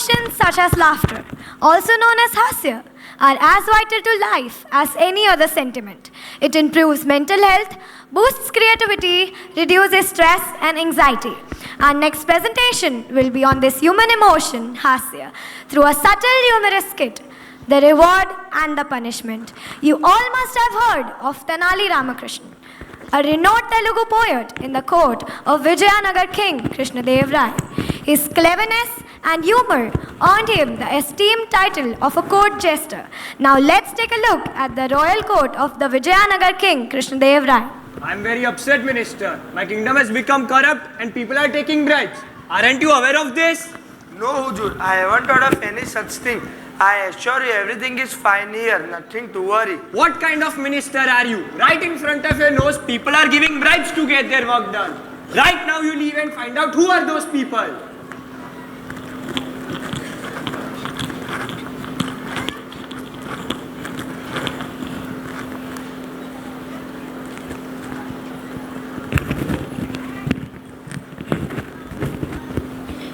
emotions such as laughter, also known as hasya, are as vital to life as any other sentiment. It improves mental health, boosts creativity, reduces stress and anxiety. Our next presentation will be on this human emotion, hasya, through a subtle humorous skit, the reward and the punishment. You all must have heard of Tenali Ramakrishnan, a renowned Telugu poet in the court of Vijayanagar King Krishnadev Rai. His cleverness and humor earned him the esteemed title of a court jester. Now let's take a look at the royal court of the Vijayanagar King Krishnadev Rai. I'm very upset, Minister. My kingdom has become corrupt and people are taking bribes. Aren't you aware of this? No, Hujur, I haven't heard of any such thing. I assure you everything is fine here, nothing to worry. What kind of minister are you? Right in front of your nose, people are giving bribes to get their work done. Right now you leave and find out who are those people.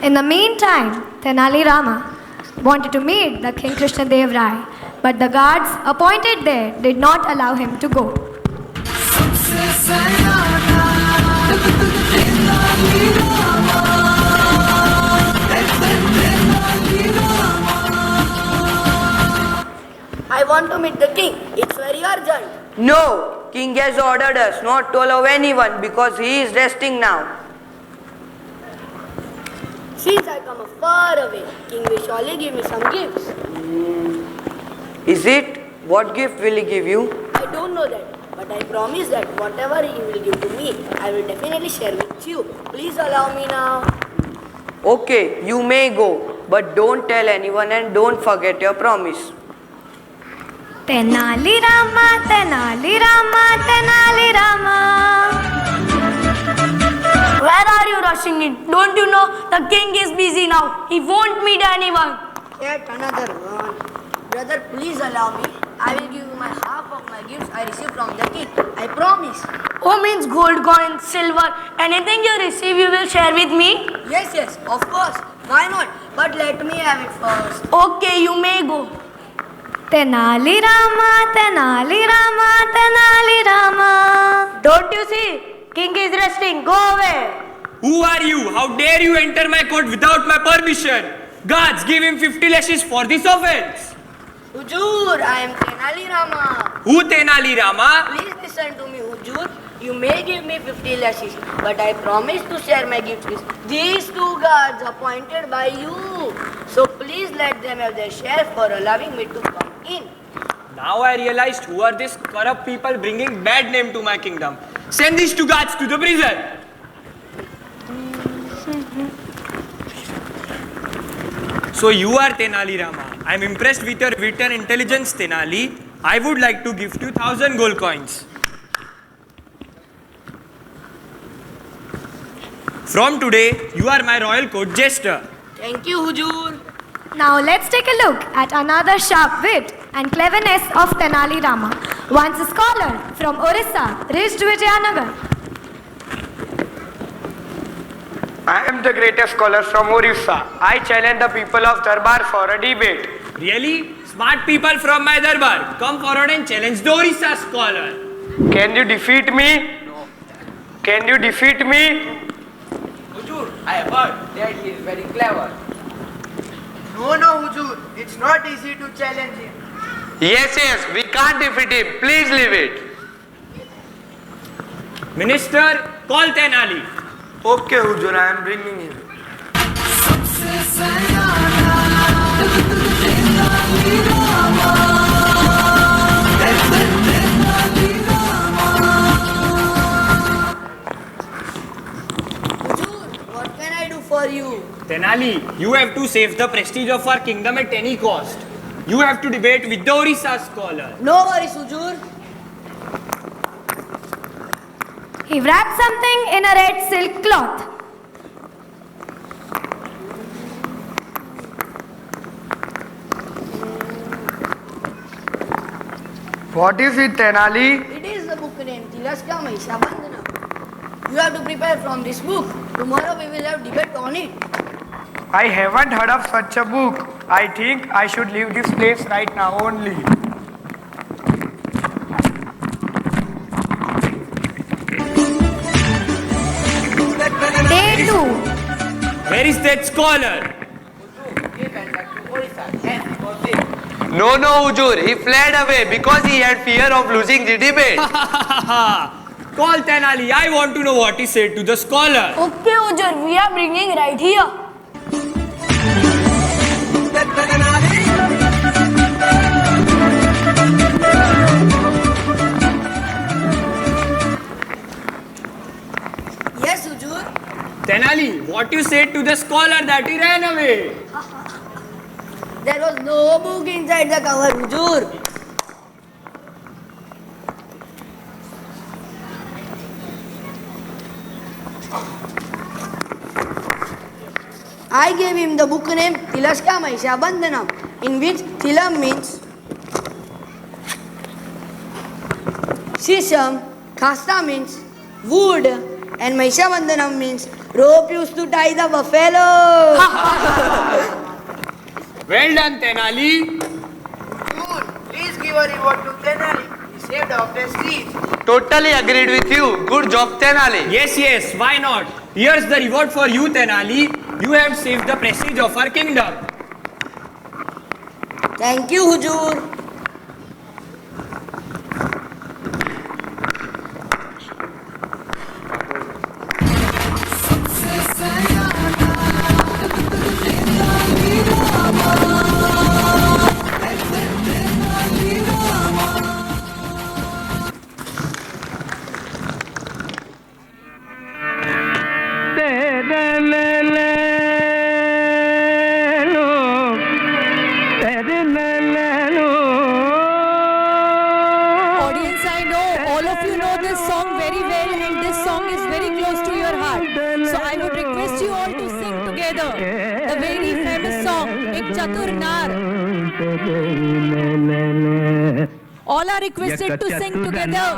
In the meantime, Tenali Rama wanted to meet the King Krishnadev Rai, but the guards appointed there did not allow him to go. I want to meet the king. It's very urgent. No, king has ordered us not to allow anyone because he is resting now. Since I come far away, king will surely give me some gifts. Is it? What gift will he give you? I don't know that, but I promise that whatever he will give to me, I will definitely share with you. Please allow me now. Okay, you may go, but don't tell anyone and don't forget your promise. Tenali Rama, Tenali Rama, Tenali Rama. Where are you rushing in? Don't you know the king is busy now? He won't meet anyone. Yet another one. Brother, please allow me. I will give you my half of my gifts I received from the king. I promise. Oh, means gold coins, silver, anything you receive you will share with me? Yes, of course. Why not? But let me have it first. Okay, you may go. Tenali Rama, Tenali Rama, Tenali Rama. Don't you see? King is resting. Go away. Who are you? How dare you enter my court without my permission? Guards, give him 50 lashes for this offense. Hujur, I am Tenali Rama. Who Tenali Rama? Please listen to me, Hujur. You may give me 50 lashes, but I promise to share my gifts with these two guards appointed by you. So please let them have their share for allowing me to come in. Now I realized who are these corrupt people bringing bad name to my kingdom. Send these two guards to the prison. So you are Tenali Rama. I am impressed with your wit and intelligence, Tenali. I would like to gift you 1,000 gold coins. From today, you are my royal court jester. Thank you, Hujur. Now let's take a look at another sharp wit and cleverness of Tenali Rama, once a scholar from Orissa, reached Vijayanagar. I am the greatest scholar from Orissa. I challenge the people of Darbar for a debate. Really? Smart people from my darbar, come forward and challenge the Orissa scholar. Can you defeat me? No. Can you defeat me? Hujur, I have heard that he is very clever. No, Hujur. It's not easy to challenge him. Yes, we can't defeat him. Please leave it. Minister, call Tenali. Okay, Hujur, I am bringing him. Hujur, what can I do for you? Tenali, you have to save the prestige of our kingdom at any cost. You have to debate with the Orissa scholar. No worries, Hujur. He wrapped something in a red silk cloth. What is it, Tenali? It is the book named Tilaska Mahisha Bandhana. You have to prepare from this book. Tomorrow we will have debate on it. I haven't heard of such a book. I think I should leave this place right now only. Day 2. Where is that scholar? He went back to Orissa. Yes, he was it. No, Hujur. He fled away because he had fear of losing the debate. Call Tenali. I want to know what he said to the scholar. Okay, Ujur, we are bringing right here. Yes, Ujur. Tenali, what you said to the scholar that he ran away? There was no book inside the cover, Ujur. I gave him the book name Tilashka Maisha Bandhanam, in which Tilam means Shisham, Khasta means wood, and Maisha Bandhanam means rope used to tie the buffalo. Well done, Tenali. June, please give a reward to Tenali. He saved off the street. Totally agreed with you. Good job, Tenali. Yes, why not? Here's the reward for you, Tenali. You have saved the prestige of our kingdom. Thank you, Hujur. Audience, I know all of you know this song very well, and this song is very close to your heart. So I would request you all to sing together the very famous song, Ek Chatur Nar. All are requested to sing together.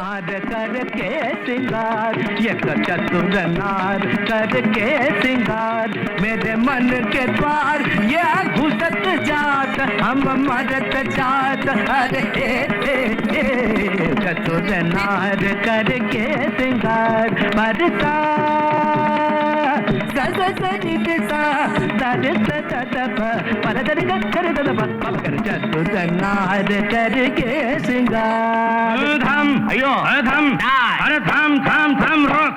मेरे मन के द्वार ये घुसत जात हम मरत जात अरे चतुर नार करके सिंगार बरसा चतुर नार करके सिंगार धम अयो धम अरे थम थम थम रोक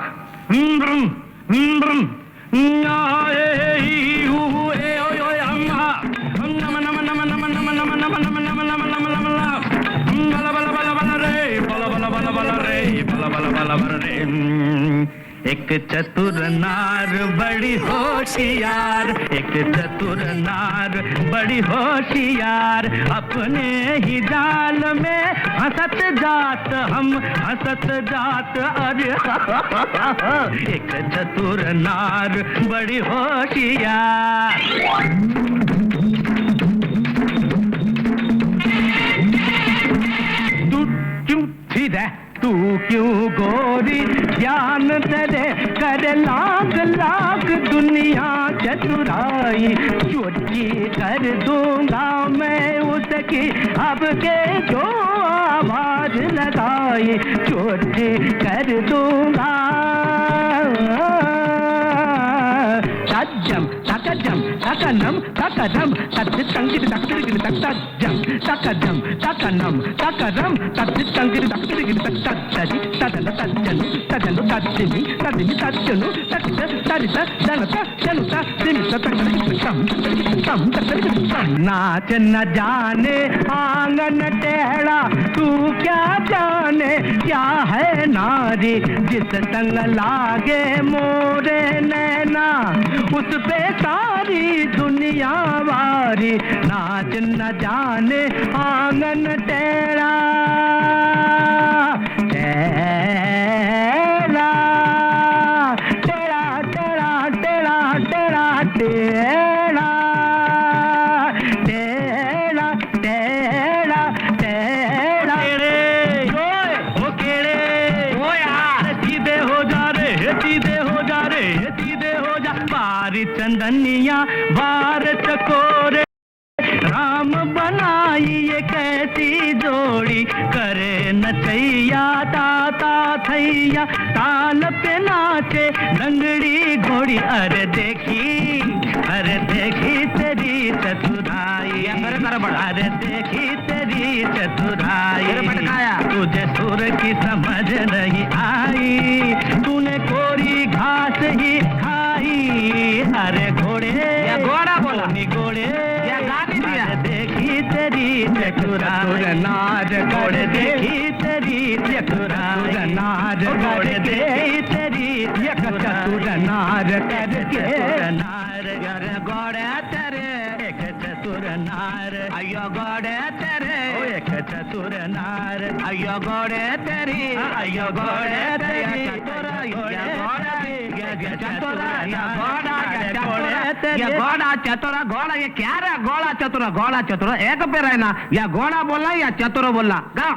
एक चतुर नार बड़ी होशियार एक चतुर नार बड़ी होशियार अपने ही जाल में हंसत जात हम हंसत जात अरे एक चतुर नार बड़ी होशियार तू क्यों सीधा तू क्यों गोरी ज्ञान तेरे कर लाख लाख दुनिया चतुराई चोरी कर दूंगा मैं उसकी अब के जो आवाज लगाई चोरी कर दूंगा तज्जम तकजम तकनम तकदम तत्तंगिर तक्तिरिगिर तत्तज्जम तकजम तकनम तकदम तत्तंगिर तक्तिरिगिर तत्तजि तदन तज्जनु तदनु तज्जिनि तदिनि तज्जनु तत्त तरित दनत जनुत दिमित तम नाच न जाने आंगन टेढ़ा तू क्या जाने क्या है नारी जिस संग लागे मोरे नैना उस पे सारी दुनिया वारी नाच न जाने आंगन टेढ़ा टेढ़ा टेढ़ा टेढ़ा टेढ़ा टेढ़ा टेढ़ा टेढ़ा टेढ़ा टेढ़ा ओ केड़े ओ यार सीधे हो जा रे सीधे हो जा रे सीधे हो जा बारी चंदनिया कोरे राम बनाई ये कैसी जोड़ी करे नचैया ताता थैया ताल पे नाचे लंगड़ी घोड़ी अरे देखी तेरी चतुराई अरे देखी तेरी चतुराई तुझे सुर की समझ नहीं आई तूने कोरी घास ही खाई अरे घोड़े घोड़ा बोला घोड़े देखी तेरी चतुराई नार घोड़े देखी तेरी चतुराई नार घोड़े देखी तेरी चतुर नार करके नार घोड़े तेरे एक चतुर नार अयो घोड़े तेरे एक चतुर नार अयो घोड़े तेरी अयो घोड़े तेरी घोड़ा चतुरा घोड़ा ये क्या रे घोड़ा चतुरा एक पे रहना या घोड़ा बोलना या चतुर बोलना गा